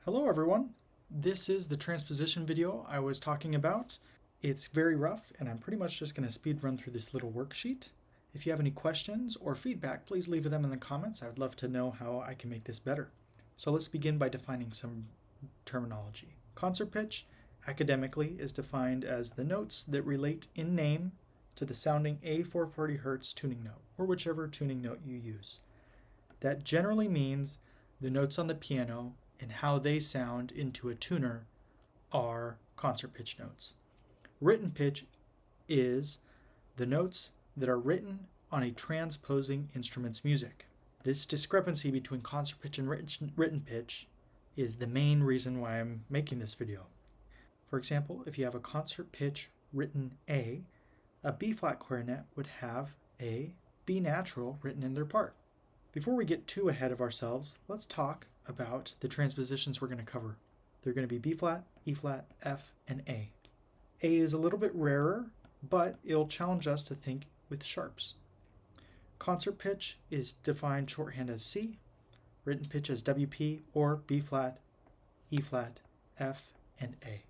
Hello everyone. This is the transposition video I was talking about. It's very rough and I'm pretty much just going to speed run through this little worksheet. If you have any questions or feedback, please leave them in the comments. I would love to know how I can make this better. So let's begin by defining some terminology. Concert pitch, academically, is defined as the notes that relate in name to the sounding A440 Hz tuning note, or whichever tuning note you use. That generally means the notes on the piano and how they sound into a tuner are concert pitch notes. Written pitch is the notes that are written on a transposing instrument's music. This discrepancy between concert pitch and written pitch is the main reason why I'm making this video. For example, if you have a concert pitch written A B-flat clarinet would have a B natural written in their part. Before we get too ahead of ourselves, let's talk about the transpositions we're going to cover. They're going to be B-flat, E-flat, F, and A. A is a little bit rarer, but it'll challenge us to think with sharps. Concert pitch is defined shorthand as C, written pitch as WP, or B-flat, E-flat, F, and A.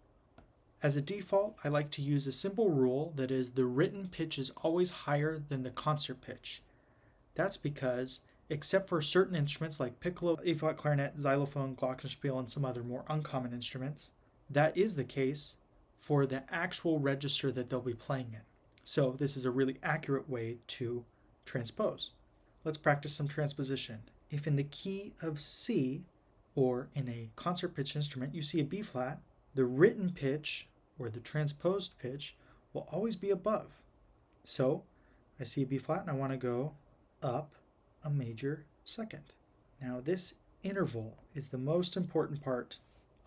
As a default, I like to use a simple rule that is the written pitch is always higher than the concert pitch. That's because, except for certain instruments like piccolo, E-flat clarinet, xylophone, glockenspiel, and some other more uncommon instruments, that is the case for the actual register that they'll be playing in. So this is a really accurate way to transpose. Let's practice some transposition. If in the key of C, or in a concert pitch instrument, you see a B-flat, the written pitch, or the transposed pitch, will always be above. So I see a B-flat and I want to go up a major second. Now this interval is the most important part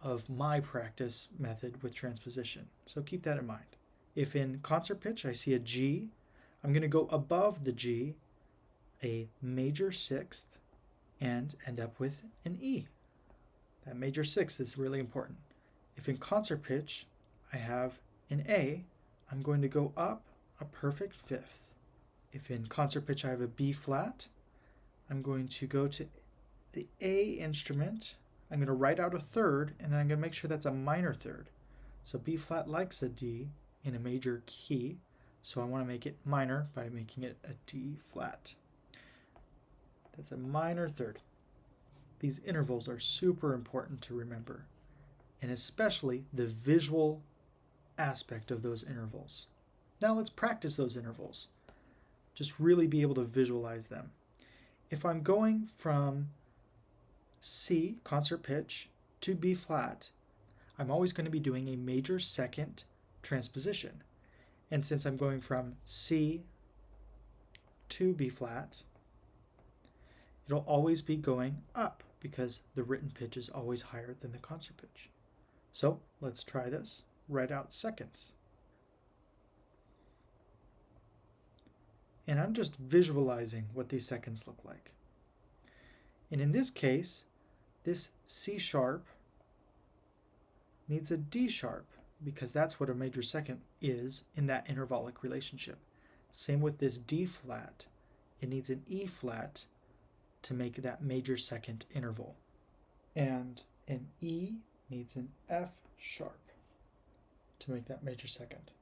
of my practice method with transposition, so keep that in mind. If in concert pitch I see a G, I'm going to go above the G a major sixth and end up with an E. That major sixth is really important. If in concert pitch I have an A, I'm going to go up a perfect fifth. If in concert pitch I have a B flat, I'm going to go to the A instrument, I'm going to write out a third, and then I'm going to make sure that's a minor third. So B flat likes a D in a major key, so I want to make it minor by making it a D flat. That's a minor third. These intervals are super important to remember, and especially the visual aspect of those intervals. Now let's practice those intervals. Just really be able to visualize them. If I'm going from C, concert pitch, to B flat, I'm always going to be doing a major second transposition. And since I'm going from C to B flat, it'll always be going up because the written pitch is always higher than the concert pitch. So let's try this. Write out seconds. And I'm just visualizing what these seconds look like. And in this case, this C sharp needs a D sharp because that's what a major second is in that intervallic relationship. Same with this D flat. It needs an E flat to make that major second interval. And an E needs an F sharp to make that major second.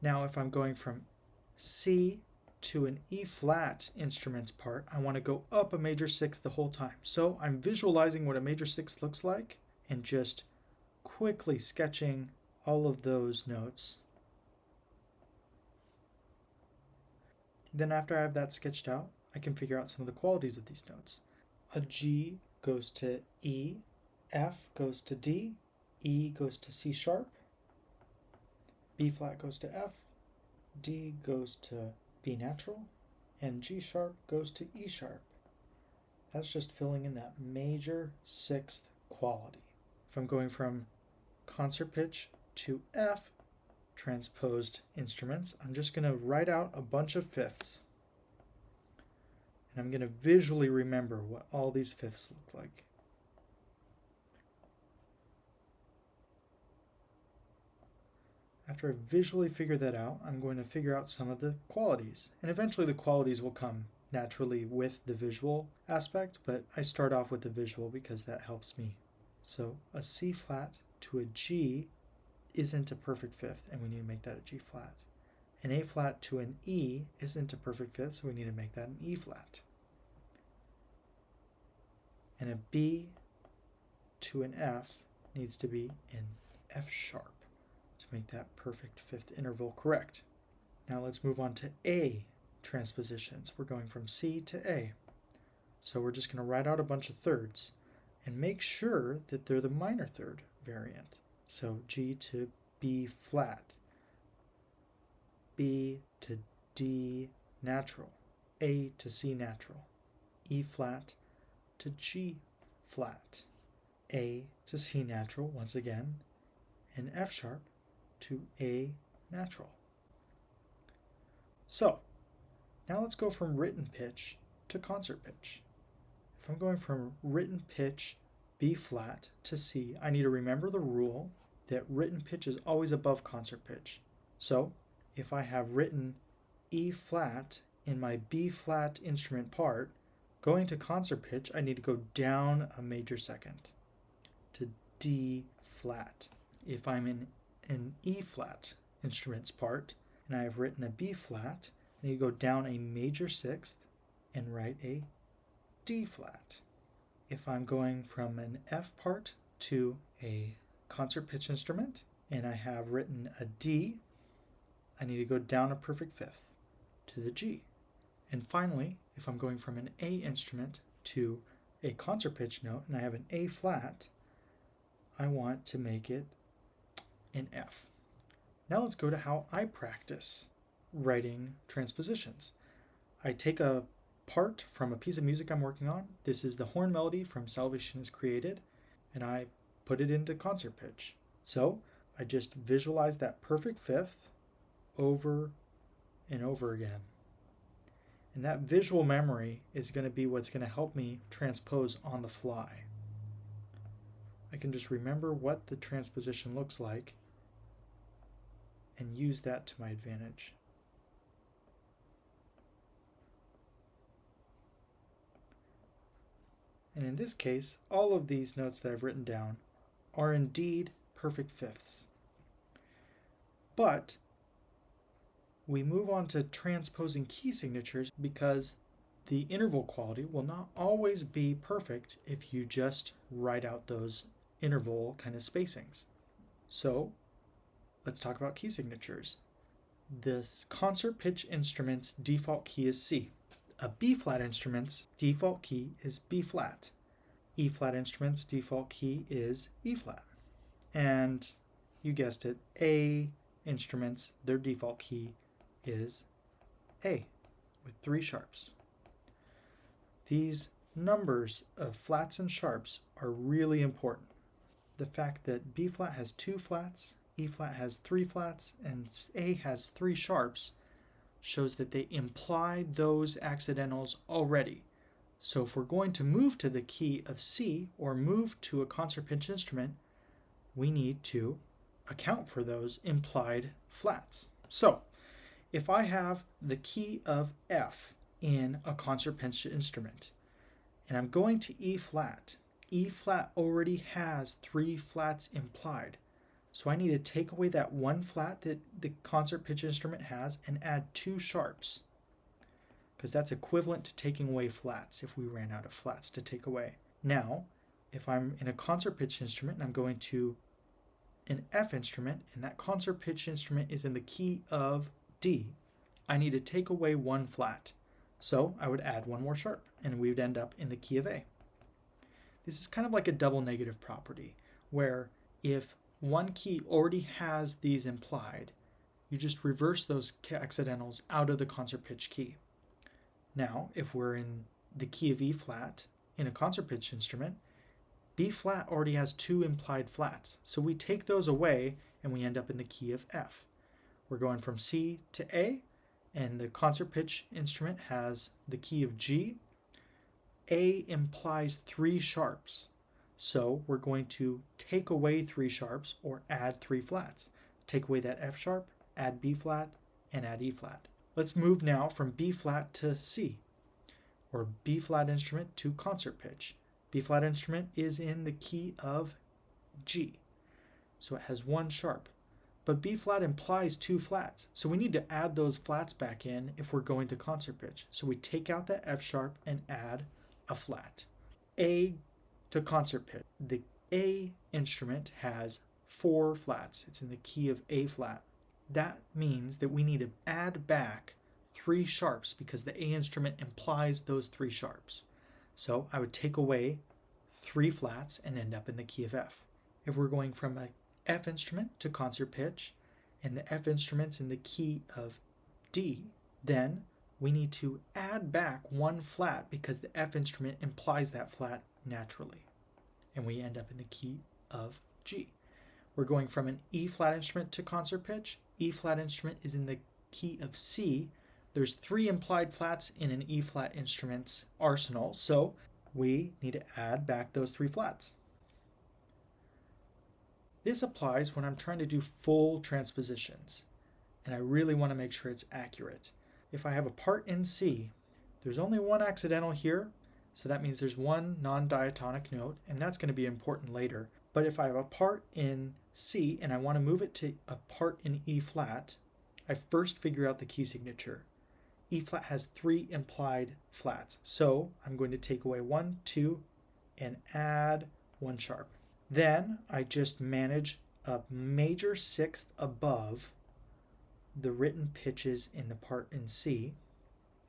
Now if I'm going from C to an E flat instruments part, I want to go up a major sixth the whole time. So I'm visualizing what a major sixth looks like and just quickly sketching all of those notes. Then after I have that sketched out, I can figure out some of the qualities of these notes. A G goes to E, F goes to D, E goes to C sharp, B flat goes to F, D goes to B natural, and G sharp goes to E sharp. That's just filling in that major sixth quality. If I'm going from concert pitch to F transposed instruments, I'm just going to write out a bunch of fifths. And I'm going to visually remember what all these fifths look like. After I visually figure that out, I'm going to figure out some of the qualities. And eventually the qualities will come naturally with the visual aspect, but I start off with the visual because that helps me So a C flat to a G isn't a perfect fifth, and we need to make that a G flat. An A flat to an E isn't a perfect fifth, so we need to make that an E flat. And a B to an F needs to be an F sharp to make that perfect fifth interval correct. Now let's move on to A transpositions. We're going from C to A. So we're just going to write out a bunch of thirds and make sure that they're the minor third variant. So G to B flat, B to D natural, A to C natural, E flat to G flat, A to C natural once again, and F sharp to A natural. So now let's go from written pitch to concert pitch. If I'm going from written pitch B flat to C, I need to remember the rule that written pitch is always above concert pitch. So if I have written E flat in my B flat instrument part, going to concert pitch, I need to go down a major second to D flat. If I'm in an E flat instruments part and I have written a B flat, I need to go down a major sixth and write a D flat. If I'm going from an F part to a concert pitch instrument and I have written a D, I need to go down a perfect fifth to the G. And finally, if I'm going from an A instrument to a concert pitch note and I have an A flat, I want to make it an F. Now let's go to how I practice writing transpositions. I take a part from a piece of music I'm working on. This is the horn melody from Salvation is Created, and I put it into concert pitch. So I just visualize that perfect fifth over and over again. And that visual memory is going to be what's going to help me transpose on the fly. I can just remember what the transposition looks like and use that to my advantage. And in this case, all of these notes that I've written down are indeed perfect fifths. But we move on to transposing key signatures because the interval quality will not always be perfect if you just write out those interval kind of spacings. So let's talk about key signatures. The concert pitch instrument's default key is C. A B flat instrument's default key is B flat. E flat instrument's default key is E flat. And you guessed it, A instruments, their default key is A with 3 sharps. These numbers of flats and sharps are really important. The fact that B flat has 2 flats, E flat has 3 flats, and A has 3 sharps shows that they imply those accidentals already. So if we're going to move to the key of C or move to a concert pitch instrument, we need to account for those implied flats. So if I have the key of F in a concert pitch instrument and I'm going to E flat already has 3 flats implied. So I need to take away that 1 flat that the concert pitch instrument has and add 2 sharps, because that's equivalent to taking away flats if we ran out of flats to take away. Now, if I'm in a concert pitch instrument and I'm going to an F instrument and that concert pitch instrument is in the key of D, I need to take away 1 flat. So I would add 1 more sharp and we would end up in the key of A. This is kind of like a double negative property where if one key already has these implied, you just reverse those accidentals out of the concert pitch key. Now, if we're in the key of E flat in a concert pitch instrument, B flat already has 2 implied flats. So we take those away and we end up in the key of F. We're going from C to A, and the concert pitch instrument has the key of G. A implies 3 sharps. So we're going to take away 3 sharps or add 3 flats. Take away that F sharp, add B flat, and add E flat. Let's move now from B flat to C, or B flat instrument to concert pitch. B flat instrument is in the key of G. So it has one sharp. But B flat implies two flats. So we need to add those flats back in if we're going to concert pitch. So we take out that F sharp and add a flat. A to concert pitch. The A instrument has four flats. It's in the key of A flat. That means that we need to add back three sharps because the A instrument implies those three sharps. So I would take away three flats and end up in the key of F. If we're going from a F instrument to concert pitch and the F instrument's in the key of D, then we need to add back one flat because the F instrument implies that flat naturally. And we end up in the key of G. We're going from an E flat instrument to concert pitch. E flat instrument is in the key of C. There's three implied flats in an E flat instrument's arsenal, so we need to add back those three flats. This applies when I'm trying to do full transpositions, and I really want to make sure it's accurate. If I have a part in C, there's only one accidental here, so that means there's one non-diatonic note, and that's going to be important later. But if I have a part in C and I want to move it to a part in E flat, I first figure out the key signature. E flat has three implied flats, so I'm going to take away 1, 2, and add one sharp. Then I just manage a major sixth above the written pitches in the part in C,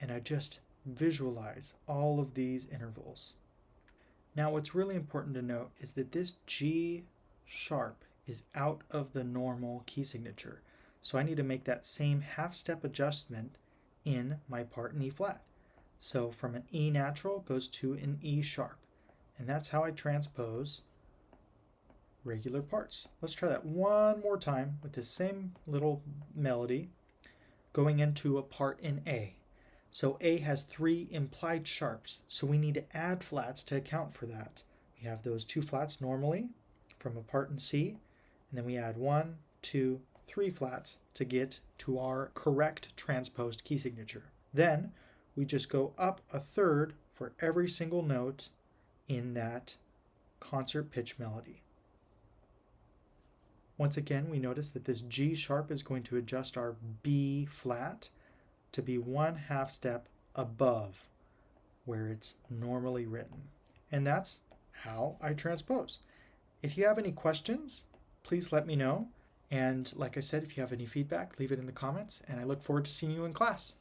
and I just visualize all of these intervals. Now what's really important to note is that this G sharp is out of the normal key signature, so I need to make that same half-step adjustment in my part in E flat. So from an E natural goes to an E sharp, and that's how I transpose regular parts. Let's try that one more time with the same little melody going into a part in A. So A has three implied sharps, so we need to add flats to account for that. We have those two flats normally from a part in C, and then we add 1, 2, 3 flats to get to our correct transposed key signature. Then we just go up a third for every single note in that concert pitch melody. Once again, we notice that this G sharp is going to adjust our B flat to be one half step above where it's normally written. And that's how I transpose. If you have any questions, please let me know. And like I said, if you have any feedback, leave it in the comments, and I look forward to seeing you in class.